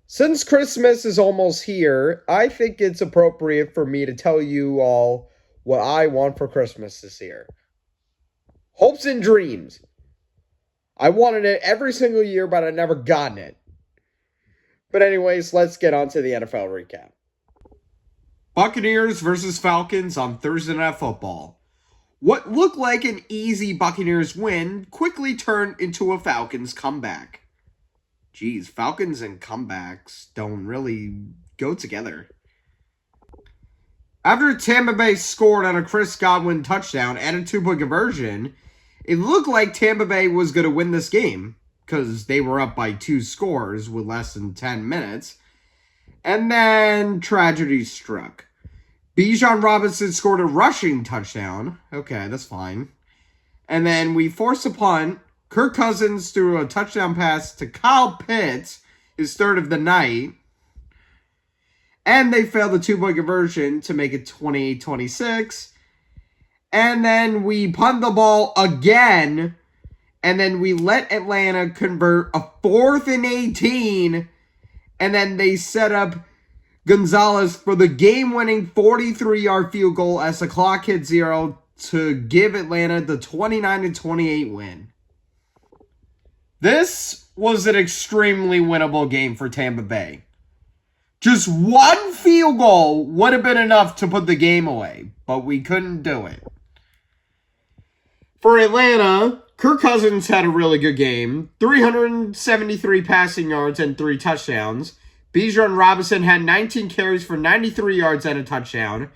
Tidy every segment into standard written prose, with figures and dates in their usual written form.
Since Christmas is almost here, I think it's appropriate for me to tell you all what I want for Christmas this year. Hopes and dreams. I wanted it every single year, but I never gotten it. But anyways, let's get on to the NFL recap. Buccaneers versus Falcons on Thursday Night Football. What looked like an easy Buccaneers win quickly turned into a Falcons comeback. Geez, Falcons and comebacks don't really go together. After Tampa Bay scored on a Chris Godwin touchdown and a two-point conversion, it looked like Tampa Bay was going to win this game because they were up by 2 scores with less than 10 minutes. And then tragedy struck. Bijan Robinson scored a rushing touchdown. Okay, that's fine. And then we forced a punt. Kirk Cousins threw a touchdown pass to Kyle Pitts, his third of the night. And they failed the two-point conversion to make it 28-26. And then we punt the ball again. And then we let Atlanta convert a 4th and 18. And then they set up Gonzalez for the game-winning 43-yard field goal as the clock hit 0 to give Atlanta the 29-28 win. This was an extremely winnable game for Tampa Bay. Just one field goal would have been enough to put the game away, but we couldn't do it. For Atlanta, Kirk Cousins had a really good game. 373 passing yards and 3 touchdowns. Bijan Robinson had 19 carries for 93 yards and a touchdown.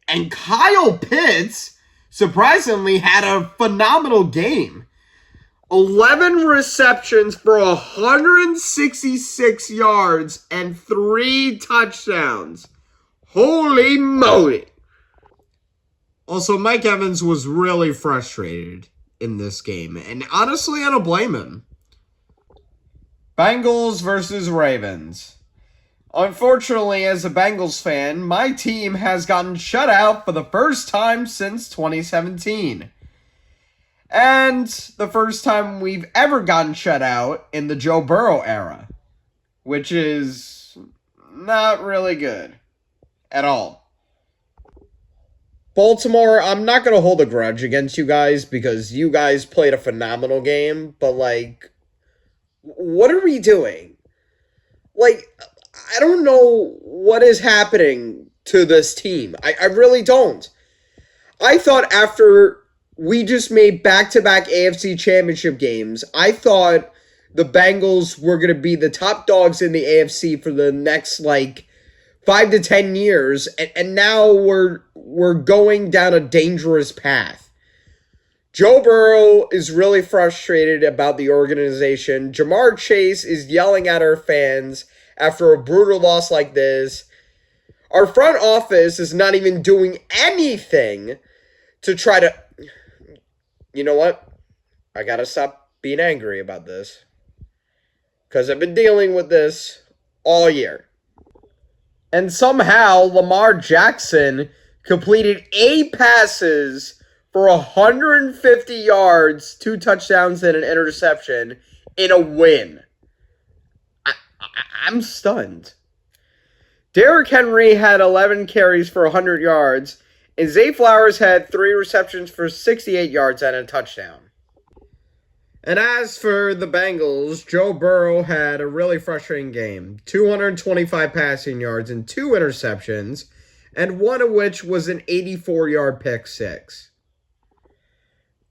And Kyle Pitts, surprisingly, had a phenomenal game. 11 receptions for 166 yards and 3 touchdowns. Holy moly. Also, Mike Evans was really frustrated in this game. And honestly, I don't blame him. Bengals versus Ravens. Unfortunately, as a Bengals fan, my team has gotten shut out for the first time since 2017. And the first time we've ever gotten shut out in the Joe Burrow era. Which is not really good. At all. Baltimore, I'm not going to hold a grudge against you guys because you guys played a phenomenal game. But, what are we doing? I don't know what is happening to this team. I really don't. I thought after we just made back-to-back AFC Championship games, I thought the Bengals were going to be the top dogs in the AFC for the next, 5 to 10 years, and now we're going down a dangerous path. Joe Burrow is really frustrated about the organization. Jamar Chase is yelling at our fans after a brutal loss like this. Our front office is not even doing anything to try to... You know what? I gotta stop being angry about this. Because I've been dealing with this all year. And somehow, Lamar Jackson completed 8 passes for 150 yards, 2 touchdowns, and an interception in a win. I'm stunned. Derrick Henry had 11 carries for 100 yards, and Zay Flowers had 3 receptions for 68 yards and a touchdown. And as for the Bengals, Joe Burrow had a really frustrating game. 225 passing yards and 2 interceptions, and one of which was an 84-yard pick six.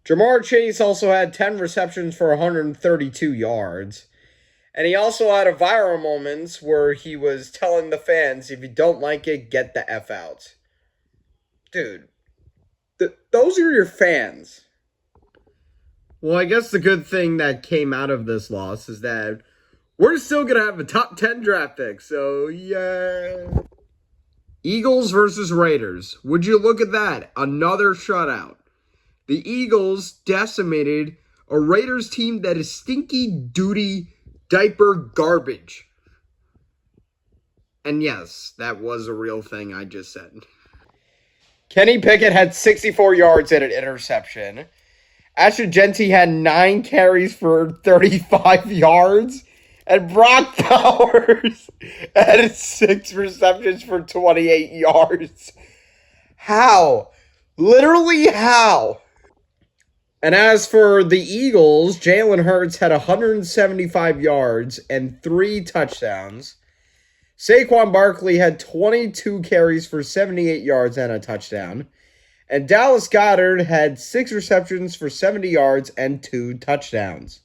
Jamar Chase also had 10 receptions for 132 yards. And he also had a viral moments where he was telling the fans, if you don't like it, get the F out. Dude, those are your fans. Well, I guess the good thing that came out of this loss is that we're still going to have a top 10 draft pick. So, yeah. Eagles versus Raiders. Would you look at that? Another shutout. The Eagles decimated a Raiders team that is stinky, duty, diaper garbage. And yes, that was a real thing I just said. Kenny Pickett had 64 yards and an interception. Ashton Genty had 9 carries for 35 yards. And Brock Powers had 6 receptions for 28 yards. How? Literally how? And as for the Eagles, Jalen Hurts had 175 yards and 3 touchdowns. Saquon Barkley had 22 carries for 78 yards and a touchdown. And Dallas Goedert had 6 receptions for 70 yards and 2 touchdowns.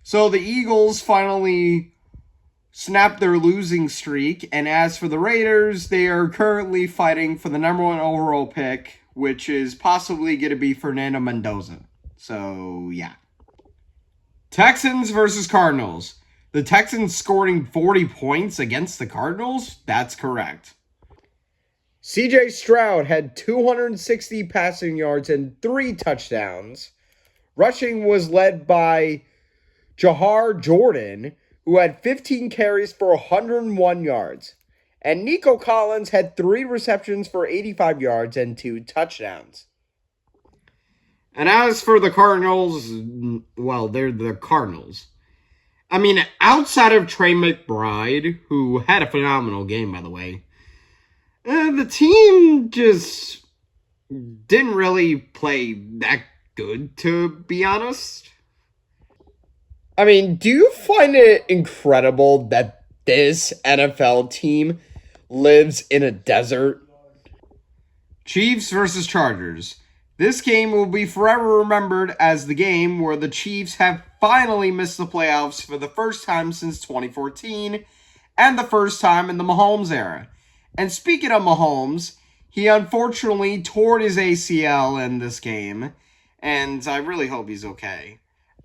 So the Eagles finally snapped their losing streak. And as for the Raiders, they are currently fighting for the #1 overall pick, which is possibly going to be Fernando Mendoza. So, yeah. Texans versus Cardinals. The Texans scoring 40 points against the Cardinals? That's correct. CJ Stroud had 260 passing yards and 3 touchdowns. Rushing was led by Jahar Jordan, who had 15 carries for 101 yards. And Nico Collins had 3 receptions for 85 yards and 2 touchdowns. And as for the Cardinals, well, they're the Cardinals. I mean, outside of Trey McBride, who had a phenomenal game, by the way, the team just didn't really play that good, to be honest. I mean, do you find it incredible that this NFL team lives in a desert? Chiefs versus Chargers. This game will be forever remembered as the game where the Chiefs have finally missed the playoffs for the first time since 2014 and the first time in the Mahomes era. And speaking of Mahomes, he unfortunately tore his ACL in this game, and I really hope he's okay.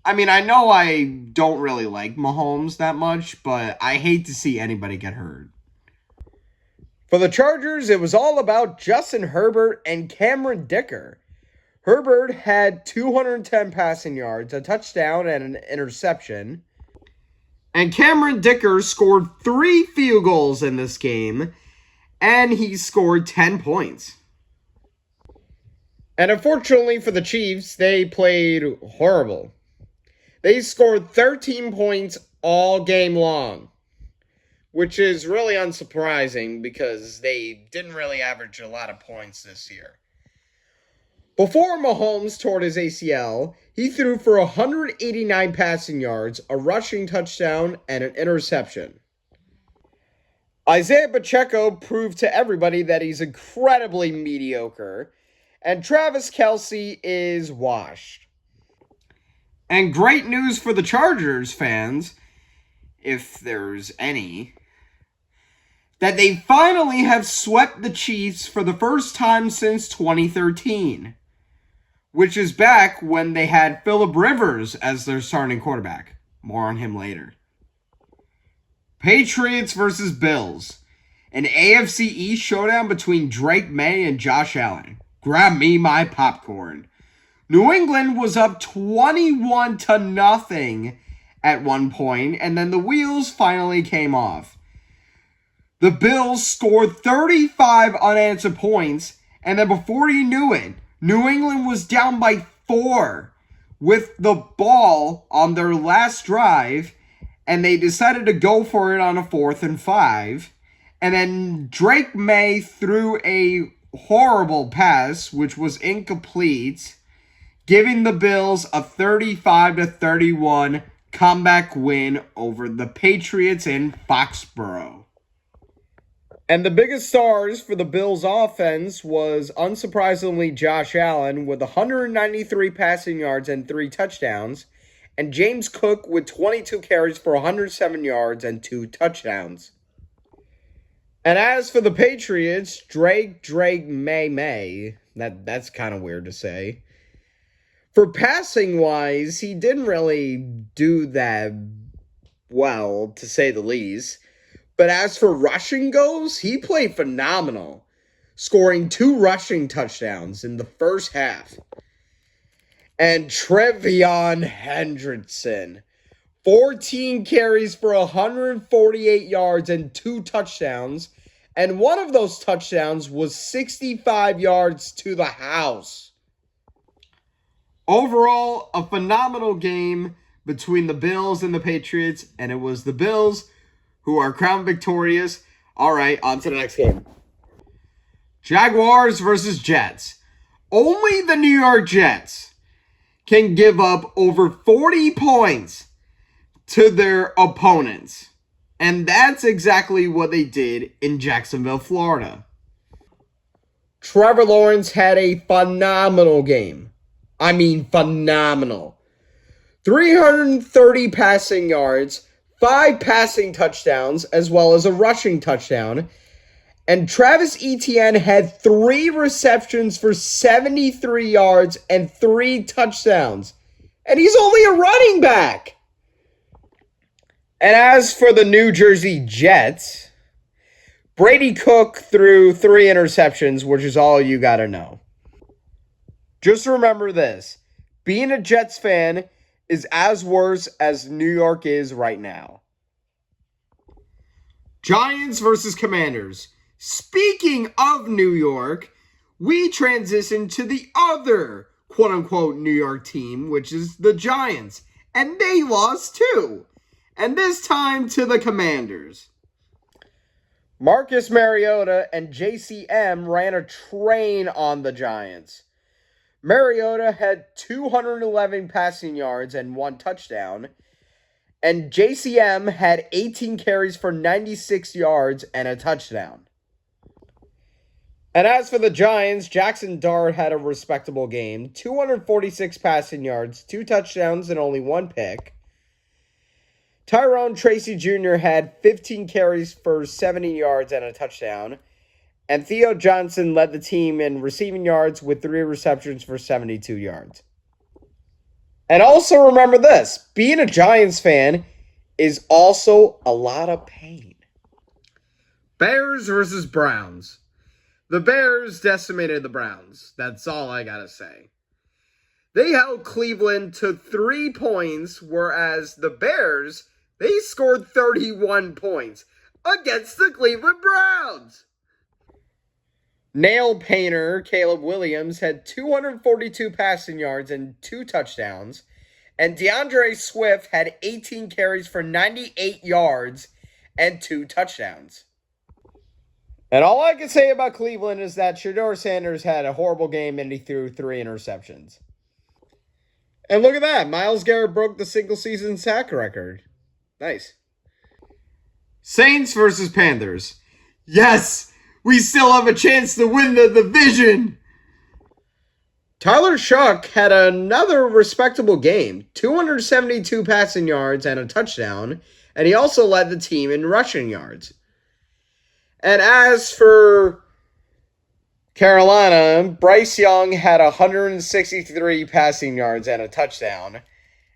I mean, I know I don't really like Mahomes that much, but I hate to see anybody get hurt. For the Chargers, it was all about Justin Herbert and Cameron Dicker. Herbert had 210 passing yards, a touchdown, and an interception. And Cameron Dicker scored 3 field goals in this game, and he scored 10 points. And unfortunately for the Chiefs, they played horrible. They scored 13 points all game long, which is really unsurprising because they didn't really average a lot of points this year. Before Mahomes tore his ACL, he threw for 189 passing yards, a rushing touchdown, and an interception. Isaiah Pacheco proved to everybody that he's incredibly mediocre, and Travis Kelce is washed. And great news for the Chargers fans, if there's any, that they finally have swept the Chiefs for the first time since 2013, which is back when they had Phillip Rivers as their starting quarterback. More on him later. Patriots versus Bills. An AFC East showdown between Drake May and Josh Allen. Grab me my popcorn. New England was up 21-0 at one point, and then the wheels finally came off. The Bills scored 35 unanswered points, and then before you knew it, New England was down by 4 with the ball on their last drive, and they decided to go for it on a 4th and 5. And then Drake May threw a horrible pass, which was incomplete, giving the Bills a 35-31 comeback win over the Patriots in Foxborough. And the biggest stars for the Bills' offense was, unsurprisingly, Josh Allen with 193 passing yards and 3 touchdowns, and James Cook with 22 carries for 107 yards and 2 touchdowns. And as for the Patriots, Drake May, that's kind of weird to say. For passing-wise, he didn't really do that well, to say the least. But as for rushing goes, he played phenomenal, scoring 2 rushing touchdowns in the first half. And Trevion Hendrickson, 14 carries for 148 yards and 2 touchdowns, and one of those touchdowns was 65 yards to the house. Overall, a phenomenal game between the Bills and the Patriots, and it was the Bills who are crowned victorious. All right, on to the next game. Jaguars versus Jets. Only the New York Jets can give up over 40 points to their opponents. And that's exactly what they did in Jacksonville, Florida. Trevor Lawrence had a phenomenal game. I mean, phenomenal. 330 passing yards, 5 passing touchdowns, as well as a rushing touchdown. And Travis Etienne had 3 receptions for 73 yards and 3 touchdowns. And he's only a running back. And as for the New Jersey Jets, Brady Cook threw 3 interceptions, which is all you got to know. Just remember this. Being a Jets fan is as worse as New York is right now. Giants versus Commanders. Speaking of New York, we transition to the other quote-unquote New York team, which is the Giants. And they lost too. And this time to the Commanders. Marcus Mariota and JCM ran a train on the Giants. Mariota had 211 passing yards and 1 touchdown. And JCM had 18 carries for 96 yards and a touchdown. And as for the Giants, Jackson Dart had a respectable game. 246 passing yards, 2 touchdowns, and only 1 pick. Tyrone Tracy Jr. had 15 carries for 70 yards and a touchdown. And Theo Johnson led the team in receiving yards with 3 receptions for 72 yards. And also remember this, being a Giants fan is also a lot of pain. Bears versus Browns. The Bears decimated the Browns. That's all I gotta say. They held Cleveland to 3 points, whereas the Bears, they scored 31 points against the Cleveland Browns. Nail painter Caleb Williams had 242 passing yards and 2 touchdowns, and DeAndre Swift had 18 carries for 98 yards and 2 touchdowns. And all I can say about Cleveland is that Shedeur Sanders had a horrible game and he threw 3 interceptions. And look at that, Myles Garrett broke the single-season sack record. Nice. Saints versus Panthers. Yes, we still have a chance to win the division. Tyler Shuck had another respectable game. 272 passing yards and a touchdown. And he also led the team in rushing yards. And as for Carolina, Bryce Young had 163 passing yards and a touchdown.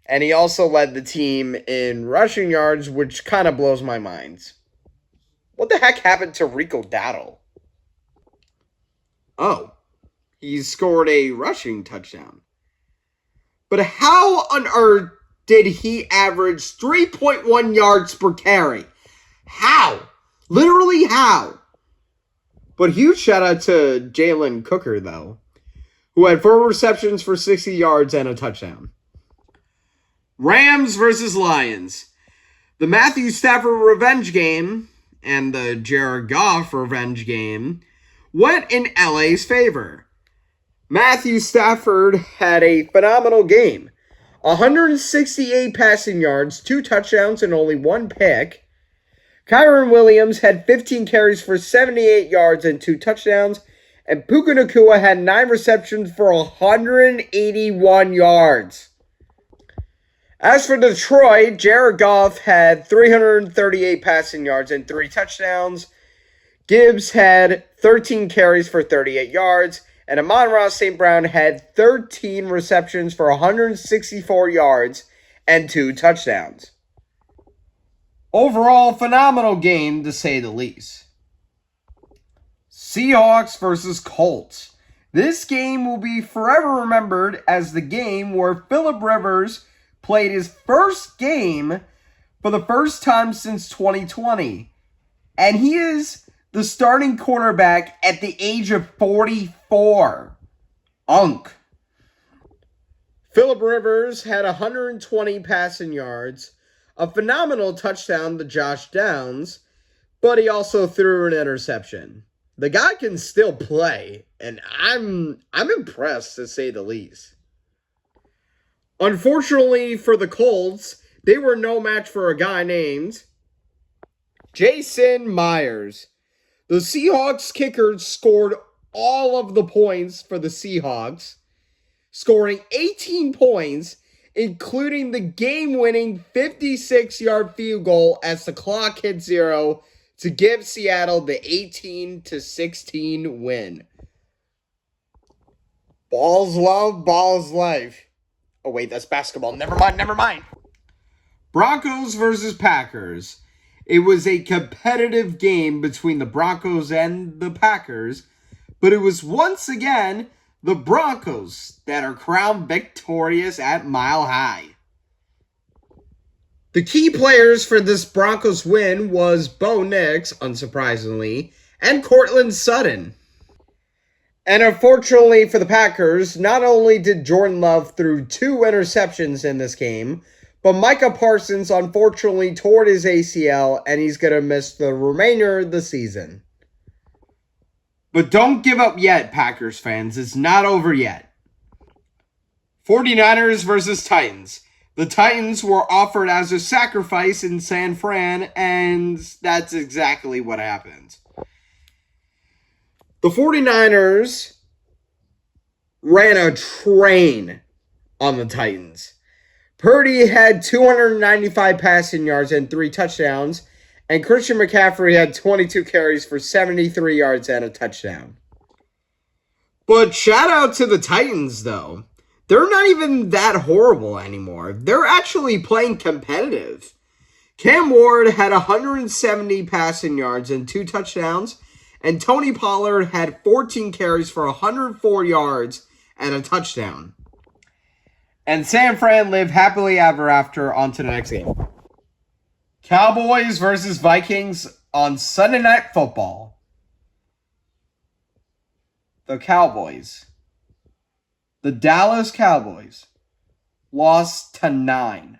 And he also led the team in rushing yards, which kind of blows my mind. What the heck happened to Rico Dowdle? Oh, he scored a rushing touchdown. But how on earth did he average 3.1 yards per carry? How? Literally how? But huge shout out to Jalen Cooker, though, who had 4 receptions for 60 yards and a touchdown. Rams versus Lions. The Matthew Stafford revenge game and the Jared Goff revenge game went in LA's favor. Matthew Stafford had a phenomenal game. 168 passing yards, 2 touchdowns, and only 1 pick. Kyron Williams had 15 carries for 78 yards and 2 touchdowns. And Puka Nacua had 9 receptions for 181 yards. As for Detroit, Jared Goff had 338 passing yards and 3 touchdowns. Gibbs had 13 carries for 38 yards. And Amon-Ra St. Brown had 13 receptions for 164 yards and 2 touchdowns. Overall, phenomenal game to say the least. Seahawks versus Colts. This game will be forever remembered as the game where Phillip Rivers played his first game for the first time since 2020. And he is the starting quarterback at the age of 44. Phillip Rivers had 120 passing yards, a phenomenal touchdown to Josh Downs, but he also threw an interception. The guy can still play, and I'm impressed to say the least. Unfortunately for the Colts, they were no match for a guy named Jason Myers. The Seahawks kicker scored all of the points for the Seahawks, scoring 18 points, including the game-winning 56-yard field goal as the clock hit zero to give Seattle the 18-16 win. Balls love, balls life. Oh wait, that's basketball. Never mind. Broncos versus Packers. It was a competitive game between the Broncos and the Packers, but it was once again the Broncos that are crowned victorious at Mile High. The key players for this Broncos win was Bo Nix, unsurprisingly, and Courtland Sutton. And unfortunately for the Packers, not only did Jordan Love throw 2 interceptions in this game, but Micah Parsons unfortunately tore his ACL and he's going to miss the remainder of the season. But don't give up yet, Packers fans. It's not over yet. 49ers versus Titans. The Titans were offered as a sacrifice in San Fran, and that's exactly what happened. The 49ers ran a train on the Titans. Purdy had 295 passing yards and 3 touchdowns, and Christian McCaffrey had 22 carries for 73 yards and a touchdown. But shout out to the Titans, though. They're not even that horrible anymore. They're actually playing competitive. Cam Ward had 170 passing yards and 2 touchdowns, and Tony Pollard had 14 carries for 104 yards and a touchdown. And San Fran lived happily ever after. On to the next game. Cowboys versus Vikings on Sunday Night Football. The Cowboys. The Dallas Cowboys lost to 9.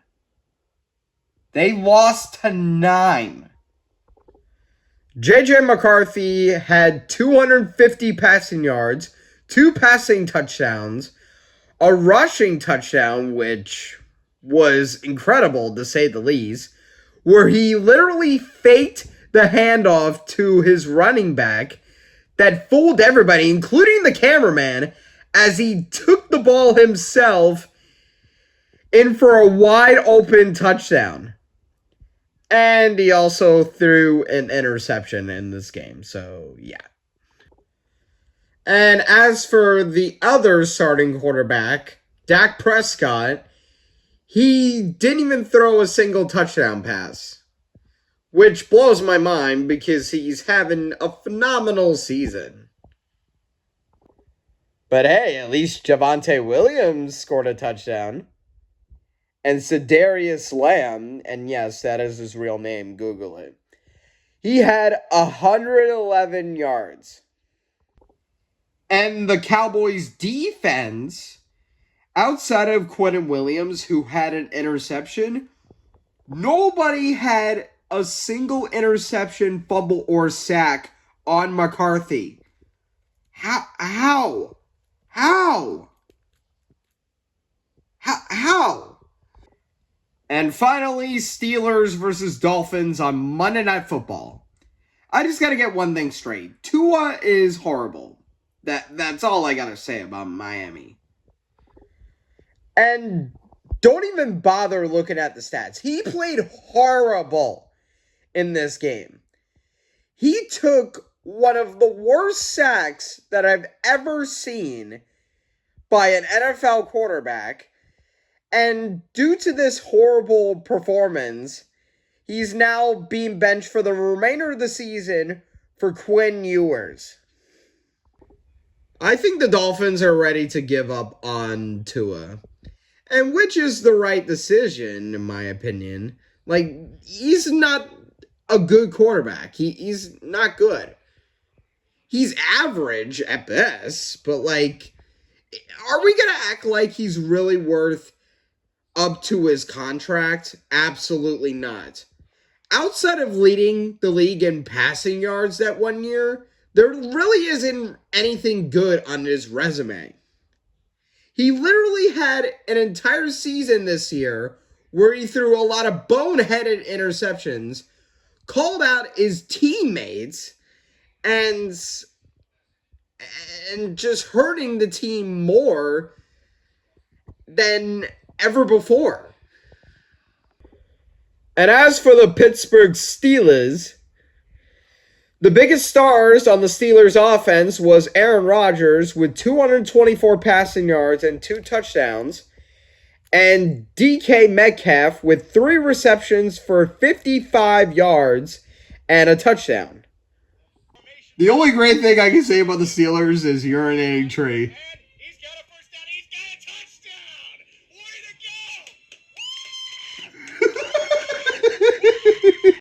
They lost to 9. J.J. McCarthy had 250 passing yards, 2 passing touchdowns, a rushing touchdown, which was incredible to say the least, where he literally faked the handoff to his running back that fooled everybody, including the cameraman, as he took the ball himself in for a wide open touchdown. And he also threw an interception in this game, so yeah. And as for the other starting quarterback, Dak Prescott, he didn't even throw a single touchdown pass, which blows my mind because he's having a phenomenal season. But hey, at least Javonte Williams scored a touchdown. And Sedarius Lamb, and yes, that is his real name, Google it. He had 111 yards. And the Cowboys' defense, outside of Quentin Williams, who had an interception, nobody had a single interception, fumble, or sack on McCarthy. How? And finally, Steelers versus Dolphins on Monday Night Football. I just gotta get one thing straight. Tua is horrible. That's all I gotta say about Miami. And don't even bother looking at the stats. He played horrible in this game. He took one of the worst sacks that I've ever seen by an NFL quarterback. And due to this horrible performance, he's now being benched for the remainder of the season for Quinn Ewers. I think the Dolphins are ready to give up on Tua. And which is the right decision, in my opinion. Like, he's not a good quarterback. He's not good. He's average at best, but, like, are we going to act like he's really worth up to his contract? Absolutely not. Outside of leading the league in passing yards that 1 year, there really isn't anything good on his resume. He literally had an entire season this year where he threw a lot of boneheaded interceptions, called out his teammates, and just hurting the team more than ever before. And as for the Pittsburgh Steelers, the biggest stars on the Steelers offense was Aaron Rodgers with 224 passing yards and 2 touchdowns, and DK Metcalf with 3 receptions for 55 yards and a touchdown. The only great thing I can say about the Steelers is urinating tree. He's got a first down. He's got a touchdown. Way to go!